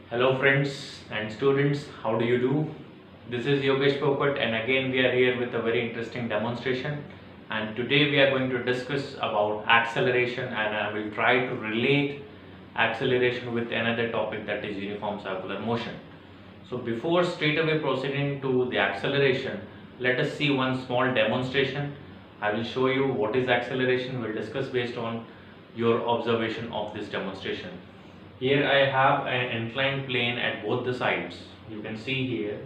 Hello friends and students, how do you do? This is Yogesh Popat and again we are here with a very interesting demonstration, and today we are going to discuss about acceleration, and I will try to relate acceleration with another topic, that is uniform circular motion. So before straight away proceeding to the acceleration, let us see one small demonstration. I will show you what is acceleration. We'll discuss based on your observation of this demonstration. Here I have an inclined plane at both the sides. You can see here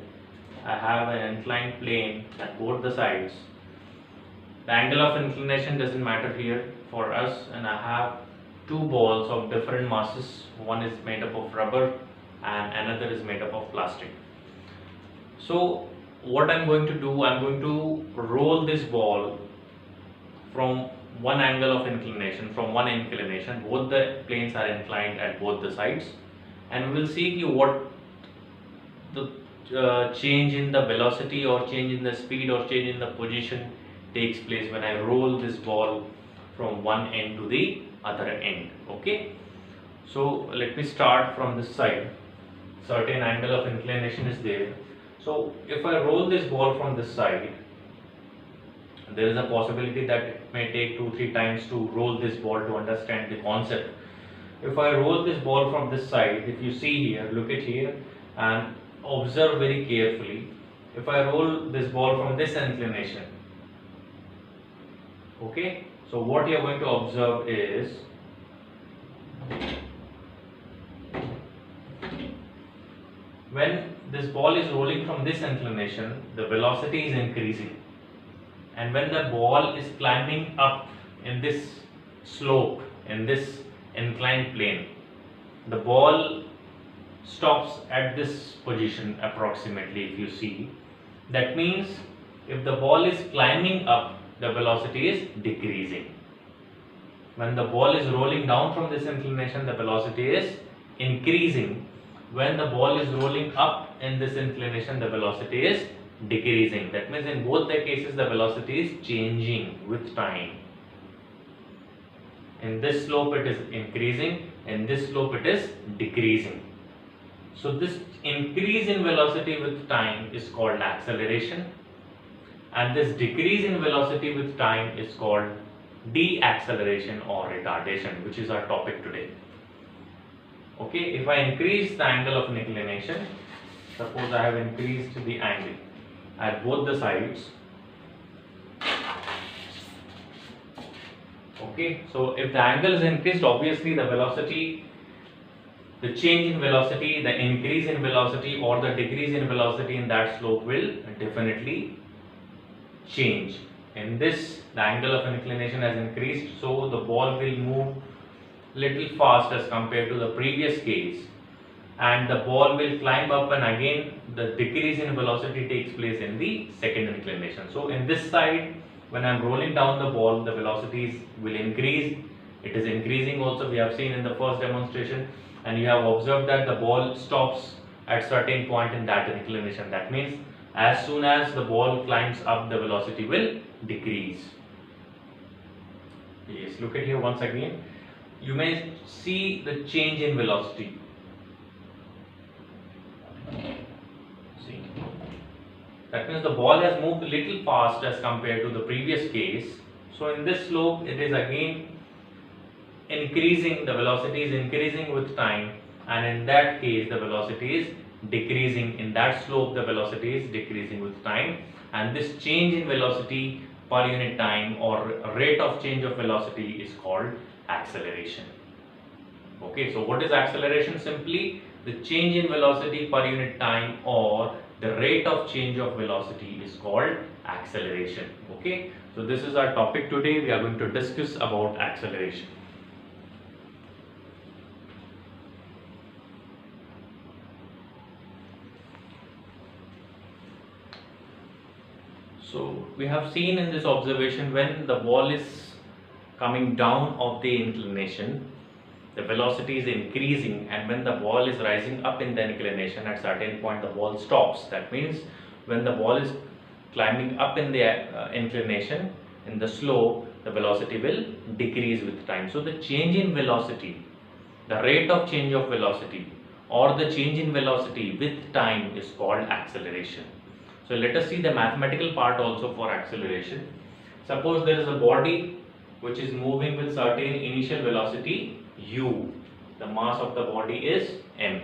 I have an inclined plane at both the sides. The angle of inclination doesn't matter here for us, and I have two balls of different masses. One is made up of rubber and another is made up of plastic. So what I'm going to do, I'm going to roll this ball from one angle of inclination, both the planes are inclined at both the sides, and we will see what the change in the velocity or change in the speed or change in the position takes place when I roll this ball from one end to the other end. Okay, so let me start from this side. Certain angle of inclination is there. So if I roll this ball from this side, there is a possibility that it may take 2-3 times to roll this ball to understand the concept. If I roll this ball from this side, if you see here, look at here and observe very carefully. If I roll this ball from this inclination, okay, so what you are going to observe is when this ball is rolling from this inclination, the velocity is increasing, and when the ball is climbing up in this slope, in this inclined plane, the ball stops at this position approximately. If you see, that means if the ball is climbing up, the velocity is decreasing. When the ball is rolling down from this inclination, the velocity is increasing. When the ball is rolling up in this inclination, the velocity is decreasing. That means in both the cases the velocity is changing with time. In this slope it is increasing, in this slope it is decreasing. So this increase in velocity with time is called acceleration, and this decrease in velocity with time is called deceleration or retardation, which is our topic today. Okay, if I increase the angle of inclination, suppose I have increased the angle at both the sides. Okay, so if the angle is increased, obviously the velocity, the change in velocity, the increase in velocity or the decrease in velocity in that slope will definitely change. In this, the angle of inclination has increased, so the ball will move little fast as compared to the previous case, and the ball will climb up, and again the decrease in velocity takes place in the second inclination. So in this side, when I am rolling down the ball, the velocities will increase. It is increasing also, we have seen in the first demonstration, and you have observed that the ball stops at certain point in that inclination. That means as soon as the ball climbs up, the velocity will decrease. Yes, look at here once again. You may see the change in velocity. See, that means the ball has moved a little fast as compared to the previous case. So in this slope it is again increasing, the velocity is increasing with time, and in that case the velocity is decreasing. In that slope the velocity is decreasing with time, and this change in velocity per unit time or rate of change of velocity is called acceleration. Okay, so what is acceleration? Simply the change in velocity per unit time or the rate of change of velocity is called acceleration. Okay, so this is our topic today. We are going to discuss about acceleration. So we have seen in this observation, when the ball is coming down of the inclination, the velocity is increasing, and when the ball is rising up in the inclination, at certain point the ball stops. That means when the ball is climbing up in the inclination, in the slope, the velocity will decrease with time. So the change in velocity, the rate of change of velocity or the change in velocity with time is called acceleration. So let us see the mathematical part also for acceleration. Suppose there is a body which is moving with certain initial velocity u. The mass of the body is m.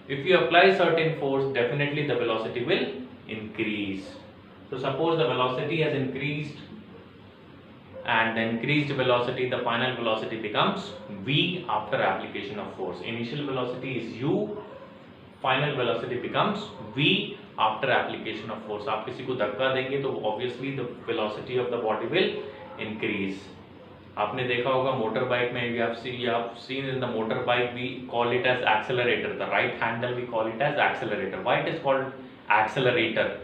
If you apply certain force, definitely the velocity will increase. So suppose the velocity has increased, and the increased velocity, the final velocity becomes v after application of force. Initial velocity is u, final velocity becomes v after application of force. आप किसी को धक्का देंगे तो obviously the velocity of the body will increase. आपने देखा होगा motor bike में, you have seen in the motor bike we call it as accelerator. The right handle we call it as accelerator. Why it is called accelerator?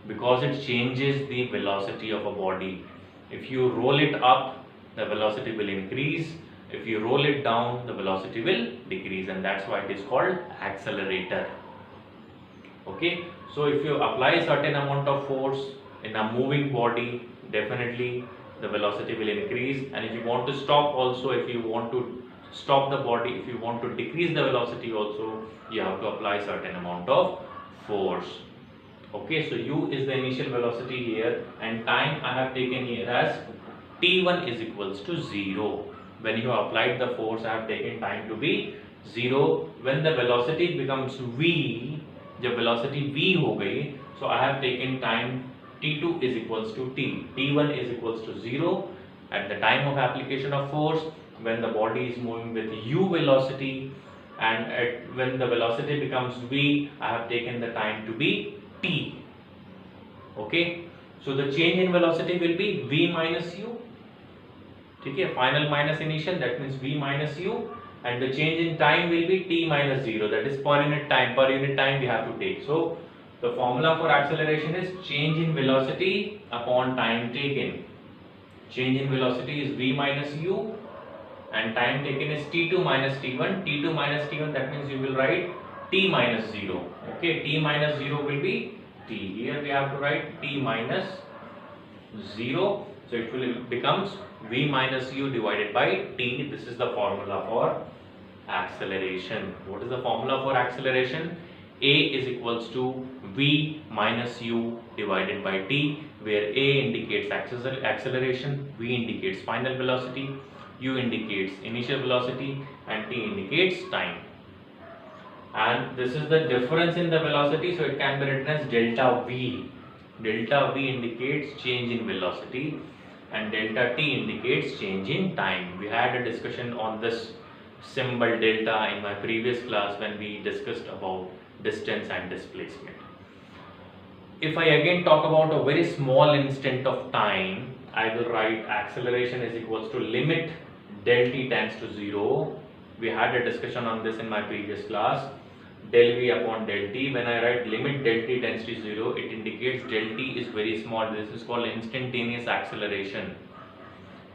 Because it changes the velocity of a body. If you roll it up, the velocity will increase. If you roll it down, the velocity will decrease, and that's why it is called accelerator. Okay, so if you apply a certain amount of force in a moving body, definitely the velocity will increase. And if you want to stop also, if you want to stop the body, if you want to decrease the velocity also, you have to apply certain amount of force. Okay, so u is the initial velocity here, and time I have taken here as t1 is equals to 0. When you applied the force, I have taken time to be 0. When the velocity becomes v, जब velocity v हो गई, so I have taken time t2 is equals to t. t1 is equals to 0 at the time of application of force when the body is moving with u velocity, and when the velocity becomes v, I have taken the time to be t. Okay, so the change in velocity will be v minus u. Okay, final minus initial, that means v minus u, and the change in time will be t minus 0, that is per unit time. Per unit time we have to take. So the formula for acceleration is change in velocity upon time taken. Change in velocity is v minus u, and time taken is t2 minus t1. t2 minus t1, that means you will write t minus 0. Okay, t minus 0 will be t. Here we have to write t minus 0. So it will becomes v minus u divided by t. This is the formula for acceleration. What is the formula for acceleration? A is equals to v minus u divided by t, where a indicates acceleration, v indicates final velocity, u indicates initial velocity, and t indicates time. And this is the difference in the velocity, so it can be written as delta v. Delta v indicates change in velocity, and delta t indicates change in time. We had a discussion on this symbol delta in my previous class when we discussed about distance and displacement. If I again talk about a very small instant of time, I will write acceleration is equals to limit del t tends to 0. We had a discussion on this in my previous class. Del v upon del t. When I write limit del t tends to 0, it indicates del t is very small. This is called instantaneous acceleration,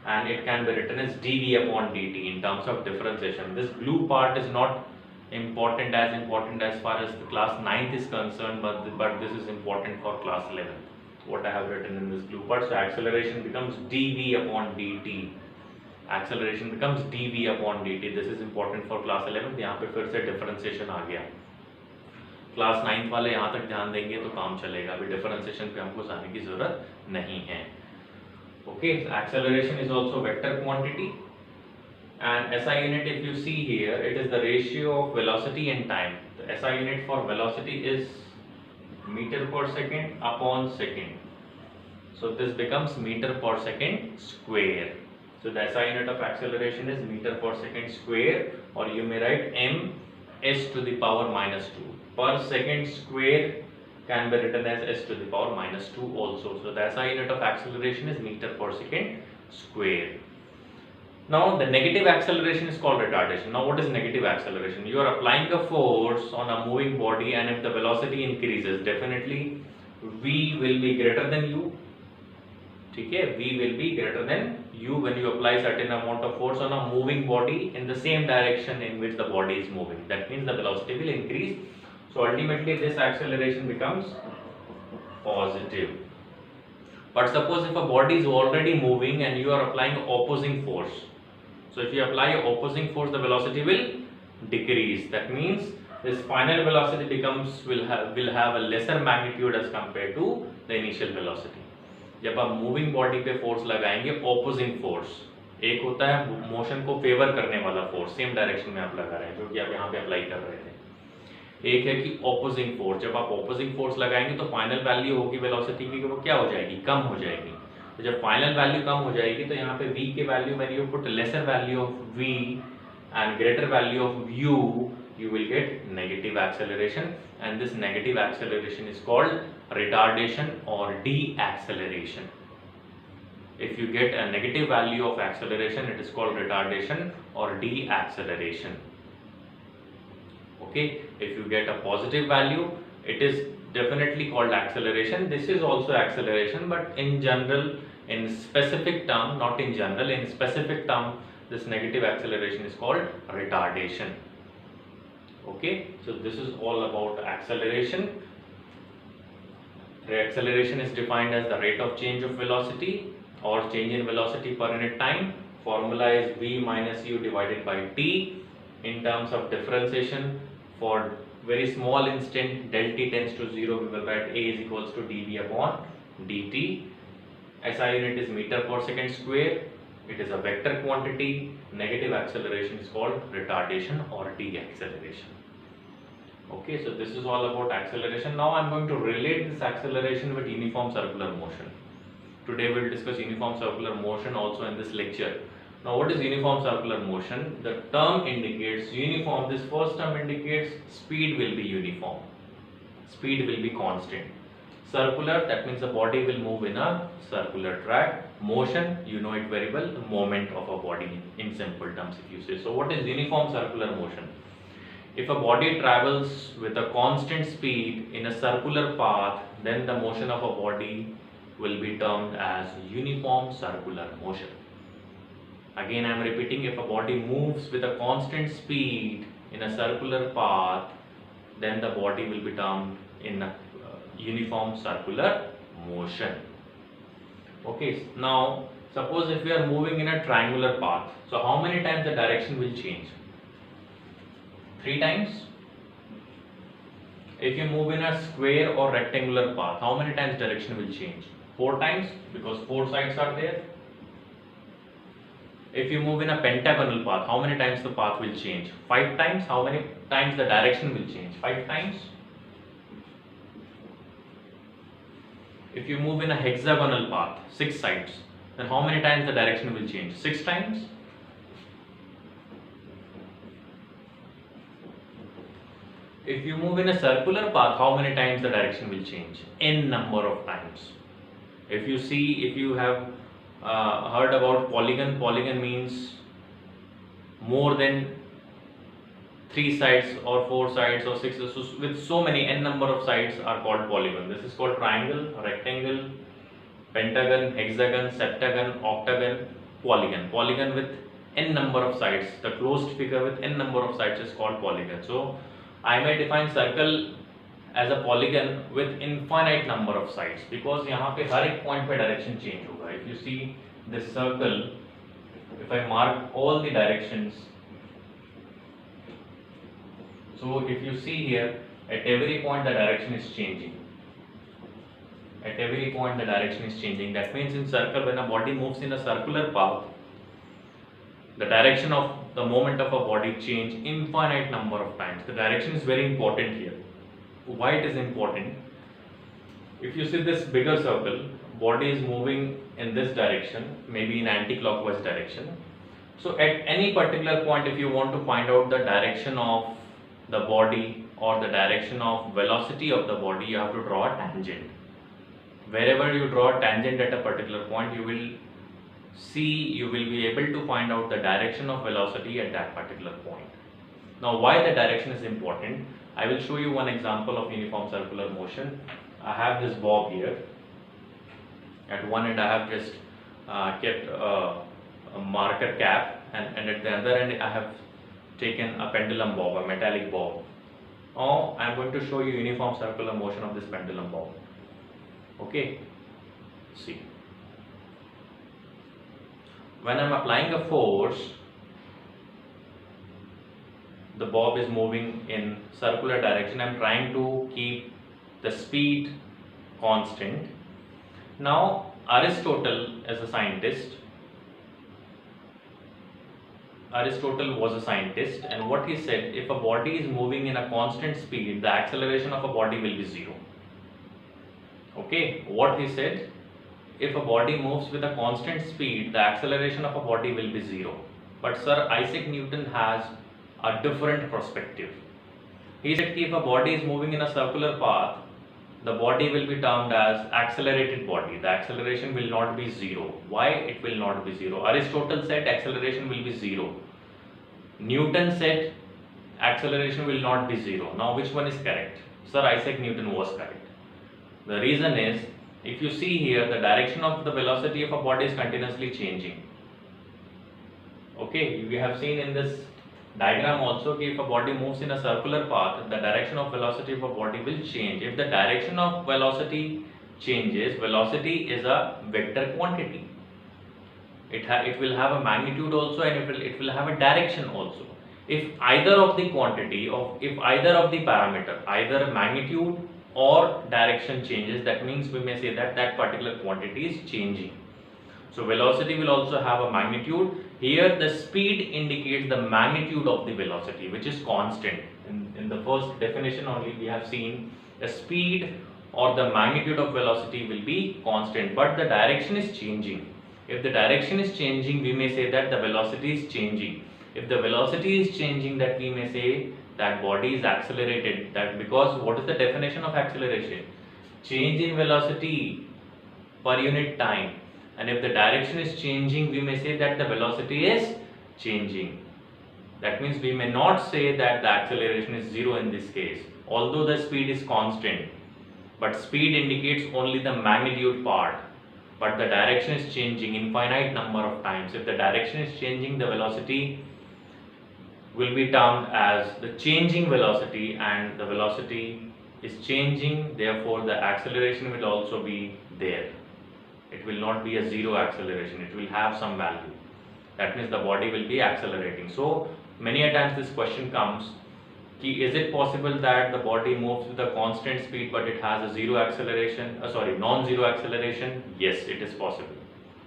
and it can be written as dv upon dt in terms of differentiation. This blue part is not important as far as the class 9th is concerned, but this is important for class 11th. What I have written in this blue part. So acceleration becomes dv upon dt. Acceleration becomes dv upon dt. This is important for class 11th. यहाँ पे फिर से differentiation आ गया. Class 9th वाले यहाँ तक ध्यान देंगे तो काम चलेगा. अभी differentiation पे हमको जाने की जरूरत नहीं है. Okay, so acceleration is also vector quantity, and SI unit, if you see here, it is the ratio of velocity and time. The SI unit for velocity is meter per second upon second. So this becomes meter per second square. So the SI unit of acceleration is meter per second square, or you may write m s to the power minus 2. Per second square can be written as s to the power minus 2 also. So the SI unit of acceleration is meter per second square. Now the negative acceleration is called retardation. Now what is negative acceleration? You are applying a force on a moving body, and if the velocity increases, definitely v will be greater than u. Okay, v will be greater than u when you apply certain amount of force on a moving body in the same direction in which the body is moving. That means the velocity will increase. So ultimately this acceleration becomes positive. But suppose if a body is already moving and you are applying opposing force. So if you apply opposing force, the velocity will decrease. That means this final velocity will have a lesser magnitude as compared to the initial velocity. जब आप moving body पे force लगाएंगे, opposing force, एक होता है motion को favour करने वाला फोर्स, सेम डायरेक्शन में आप लगा रहे हैं जो कि आप यहाँ पे अप्लाई कर रहे थे। एक है कि ऑपोजिंग फोर्स, जब आप ऑपोजिंग फोर्स लगाएंगे तो फाइनल वैल्यू होगी वेलोसिटी की, वो क्या हो जाएगी, कम हो जाएगी। तो जब फाइनल वैल्यू कम हो जाएगी तो यहाँ पे v के value, when you put lesser value of v and greater value of u, you will get negative acceleration, and this negative acceleration is called retardation or deceleration. If you get a negative value of acceleration, it is called retardation or deceleration. Okay, if you get a positive value, it is definitely called acceleration. This is also acceleration, but in general, in specific term, not in general, in specific term, this negative acceleration is called retardation. Okay, so this is all about acceleration. Acceleration is defined as the rate of change of velocity or change in velocity per unit time. Formula is v minus u divided by t. In terms of differentiation, for very small instant del t tends to 0, we will write a is equals to dv upon dt. SI unit is meter per second square. It is a vector quantity. Negative acceleration is called retardation or deceleration. Okay, so this is all about acceleration. Now I am going to relate this acceleration with uniform circular motion. Today we will discuss uniform circular motion also in this lecture. Now what is uniform circular motion? The term indicates uniform. This first term indicates speed will be uniform. Speed will be constant. Circular, that means the body will move in a circular track. Motion, you know it very well, the moment of a body in simple terms if you say. So what is uniform circular motion? If a body travels with a constant speed in a circular path, then the motion of a body will be termed as uniform circular motion. Again I am repeating, if a body moves with a constant speed in a circular path, then the body will be termed in a uniform circular motion. Okay, now suppose if we are moving in a triangular path, so how many times the direction will change? 3 times. If you move in a square or rectangular path, how many times direction will change? 4 times, because 4 sides are there. If you move in a pentagonal path, how many times the path will change? 5 times. How many times the direction will change? 5 times. If you move in a hexagonal path, 6 sides, then how many times the direction will change? 6 times. If you move in a circular path, how many times the direction will change? N number of times. If you see, if you have heard about polygon, polygon means more than 3 sides or 4 sides or 6, so with so many n number of sides are called polygon. This is called triangle, rectangle, pentagon, hexagon, septagon, octagon, polygon. Polygon with n number of sides, the closed figure with n number of sides is called polygon. So I may define circle as a polygon with infinite number of sides, because यहाँ पे हर एक point पे direction change होगा. If you see this circle, if I mark all the directions, so if you see here, at every point the direction is changing. At every point the direction is changing. That means in circle, when a body moves in a circular path, the direction of the moment of a body change infinite number of times. The direction is very important here. Why it is important? If you see this bigger circle, body is moving in this direction, maybe in anti-clockwise direction. So at any particular point, if you want to find out the direction of the body or the direction of velocity of the body, you have to draw a tangent. Wherever you draw a tangent at a particular point, you will be able to find out the direction of velocity at that particular point. Now why the direction is important, I will show you one example of uniform circular motion. I have this bob here. At one end I have just kept a marker cap, and at the other end I have taken a pendulum bob, a metallic bob. Now I am going to show you uniform circular motion of this pendulum bob. Okay, see. When I am applying a force, the bob is moving in circular direction. I'm trying to keep the speed constant. Now Aristotle as a scientist, Aristotle was a scientist, and what he said, if a body is moving in a constant speed, the acceleration of a body will be zero. Okay, what he said, if a body moves with a constant speed, the acceleration of a body will be zero. But Sir Isaac Newton has a different perspective. He said if a body is moving in a circular path, the body will be termed as accelerated body. The acceleration will not be zero. Why it will not be zero? Aristotle said acceleration will be zero. Newton said acceleration will not be zero. Now which one is correct? Sir Isaac Newton was correct. The reason is, if you see here, the direction of the velocity of a body is continuously changing. Okay, we have seen in this diagram also that if a body moves in a circular path, the direction of velocity of a body will change. If the direction of velocity changes, velocity is a vector quantity. It will have a magnitude also, and it will have a direction also. If either of the parameter, either magnitude or direction changes, that means we may say that that particular quantity is changing. So velocity will also have a magnitude. Here the speed indicates the magnitude of the velocity, which is constant. In the first definition only we have seen the speed or the magnitude of velocity will be constant, but the direction is changing. If the direction is changing, we may say that the velocity is changing. If the velocity is changing, that we may say that body is accelerated. That because what is the definition of acceleration? Change in velocity per unit time. And if the direction is changing, we may say that the velocity is changing. That means we may not say that the acceleration is zero in this case, although the speed is constant. But speed indicates only the magnitude part, but the direction is changing infinite number of times. If the direction is changing, the velocity will be termed as the changing velocity, and the velocity is changing, therefore the acceleration will also be there. It will not be a zero acceleration, it will have some value. That means the body will be accelerating. So many a times this question comes, is it possible that the body moves with a constant speed but it has a zero acceleration, non-zero acceleration? Yes, it is possible.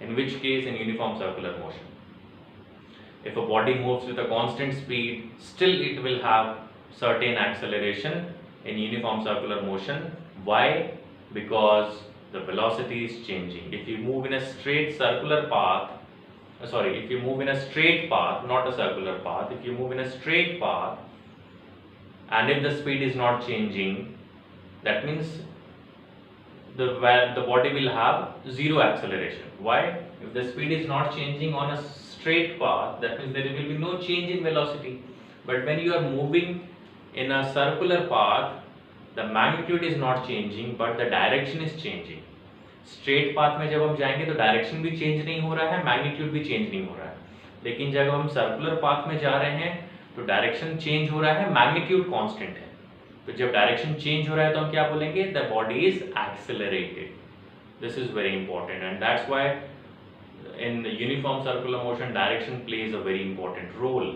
In which case? In uniform circular motion. If a body moves with a constant speed, still it will have certain acceleration in uniform circular motion. Why? Because the velocity is changing. If you move in a straight circular path, if you move in a straight path, not a circular path, if you move in a straight path, and if the speed is not changing, that means the body will have zero acceleration. Why? If the speed is not changing on a straight path, that means there will be no change in velocity. But when you are moving in a circular path, the magnitude is not changing but the direction is changing. Straight path में जब हम जाएंगे तो direction भी change नहीं हो रहा है, मैग्नीट्यूड भी चेंज नहीं हो रहा है. लेकिन जब हम सर्कुलर पाथ में जा रहे हैं तो डायरेक्शन चेंज हो रहा है, मैग्नीट्यूड कांस्टेंट है. तो जब डायरेक्शन चेंज हो रहा है तो हम क्या बोलेंगे? The body is accelerated. This is very important and that's why in uniform circular motion direction plays a very important role.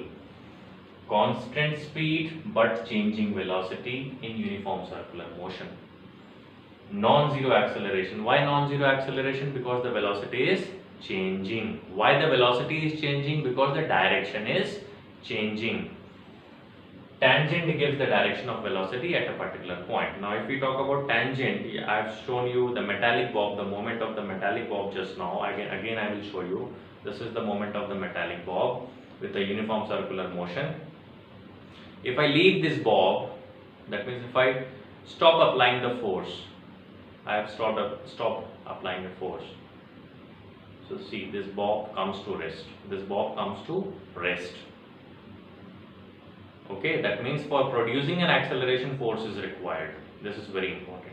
Constant speed but changing velocity in uniform circular motion. Non-zero acceleration. Why non-zero acceleration? Because the velocity is changing. Why the velocity is changing? Because the direction is changing. Tangent gives the direction of velocity at a particular point. Now if we talk about tangent, I have shown you the metallic bob, the moment of the metallic bob just now. Again I will show you. This is the moment of the metallic bob with a uniform circular motion. If I leave this bob, that means if I stop applying the force, I have stopped applying the force. So see, this bob comes to rest. This bob comes to rest. Okay, that means for producing an acceleration, force is required. This is very important.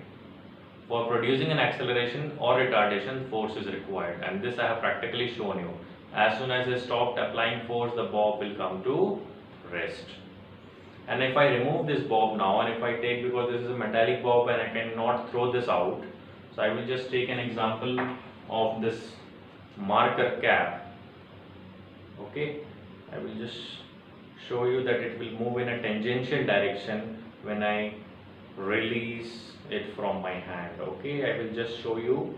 For producing an acceleration or retardation, force is required, and this I have practically shown you. As soon as I stopped applying force, the bob will come to rest. And if I remove this bob now, and if I take, because this is a metallic bob and I cannot throw this out, so I will just take an example of this marker cap. Okay, I will just show you that it will move in a tangential direction when I release it from my hand. Okay, I will just show you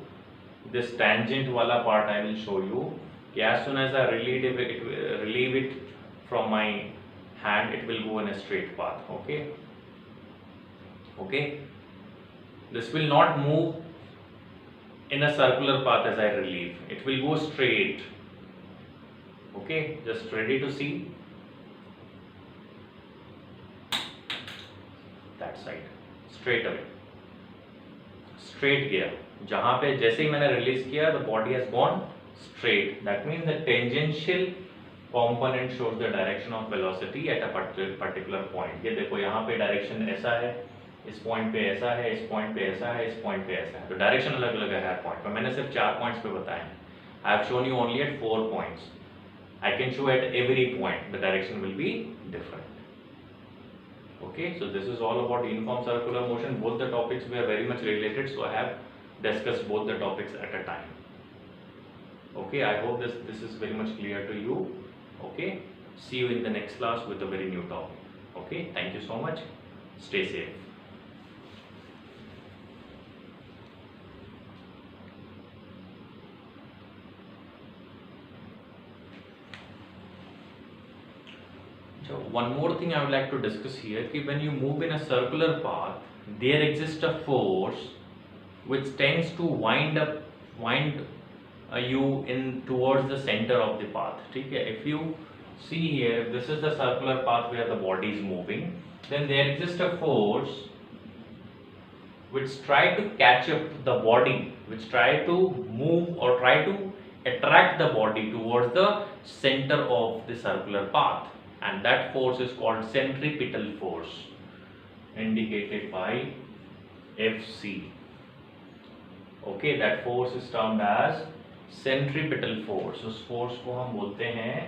this tangent wala part. I will show you as soon as I relieve it from my hand, it will go in a straight path. Okay, okay, this will not move in a circular path as I relieve, it will go straight. Okay, just ready to see that side, straight away, straight गया. जहाँ पे जैसे ही मैंने release किया, the body has gone straight. That means the tangential component shows the direction of velocity at a particular point. ये देखो यहाँ पे डायरेक्शन ऐसा है, इस पॉइंट पे ऐसा है, इस पॉइंट पे ऐसा है, इस पॉइंट पे ऐसा है. तो डायरेक्शन अलग अलग है हर पॉइंट पे. मैंने सिर्फ 4 पॉइंट्स पे बताए हैं. I have shown you only at 4 points. I can show at every point the direction will be different. Okay, so this is all about uniform circular motion. Both the topics were very much related, so I have discussed both the topics at a time. Okay, I hope this is very much clear to you. Okay, see you in the next class with a very new topic. Okay, thank you so much. Stay safe. So one more thing I would like to discuss here, that when you move in a circular path, there exists a force which tends to wind you in towards the center of the path. ठीक है? If you see here, this is the circular path where the body is moving. Then there exists a force which try to catch up the body, which try to move or try to attract the body towards the center of the circular path. And that force is called centripetal force, indicated by Fc. Okay, that force is termed as centripetal force. उस force को हम बोलते हैं,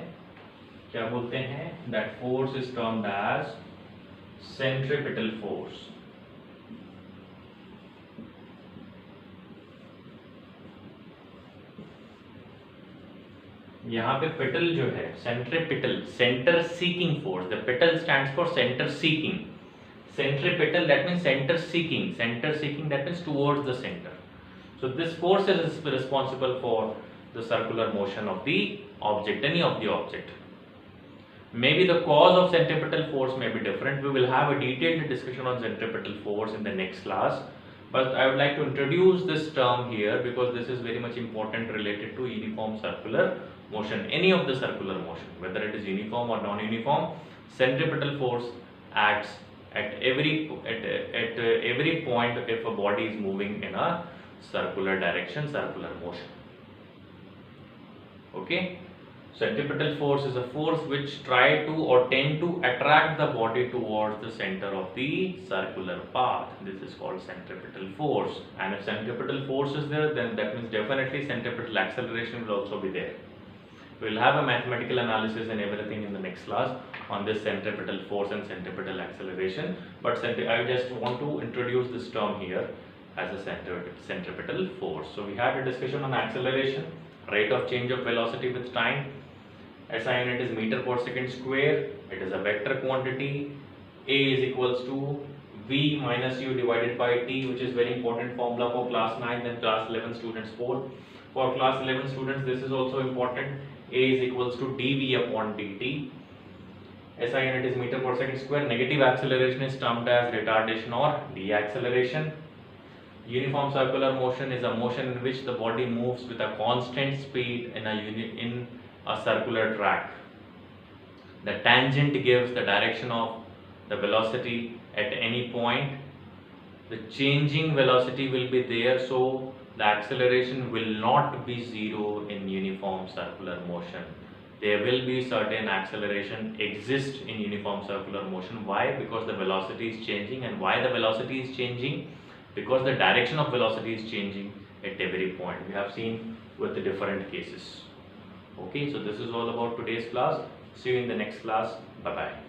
क्या बोलते हैं? That force is termed as centripetal force. यहाँ पे पेटल जो है, centripetal, centre seeking force. The petal stands for centre seeking. Centripetal, that means center seeking. Center seeking, that means towards the center. So this force is responsible for the circular motion of the object, any of the object. Maybe the cause of centripetal force may be different. We will have a detailed discussion on centripetal force in the next class. But I would like to introduce this term here because this is very much important related to uniform circular motion. Any of the circular motion, whether it is uniform or non-uniform, centripetal force acts at every point if a body is moving in a circular direction, circular motion. Okay. Centripetal force is a force which try to or tend to attract the body towards the center of the circular path. This is called centripetal force. And if centripetal force is there, then that means definitely centripetal acceleration will also be there. We will have a mathematical analysis and everything in the next class on this centripetal force and centripetal acceleration. But I just want to introduce this term here as a centripetal force. So we had a discussion on acceleration, rate of change of velocity with time. SI unit is meter per second square. It is a vector quantity. A is equals to V minus U divided by T, which is very important formula for class 9 and class 11 students both. For class 11 students, this is also important. A is equals to dV upon dt. SI unit is meter per second square. Negative acceleration is termed as retardation or deacceleration. Uniform circular motion is a motion in which the body moves with a constant speed in a circular track. The tangent gives the direction of the velocity at any point. The changing velocity will be there, so the acceleration will not be zero in uniform circular motion. There will be certain acceleration exist in uniform circular motion. Why? Because the velocity is changing. And why the velocity is changing? Because the direction of velocity is changing at every point. We have seen with the different cases. Okay, so this is all about today's class. See you in the next class. Bye bye.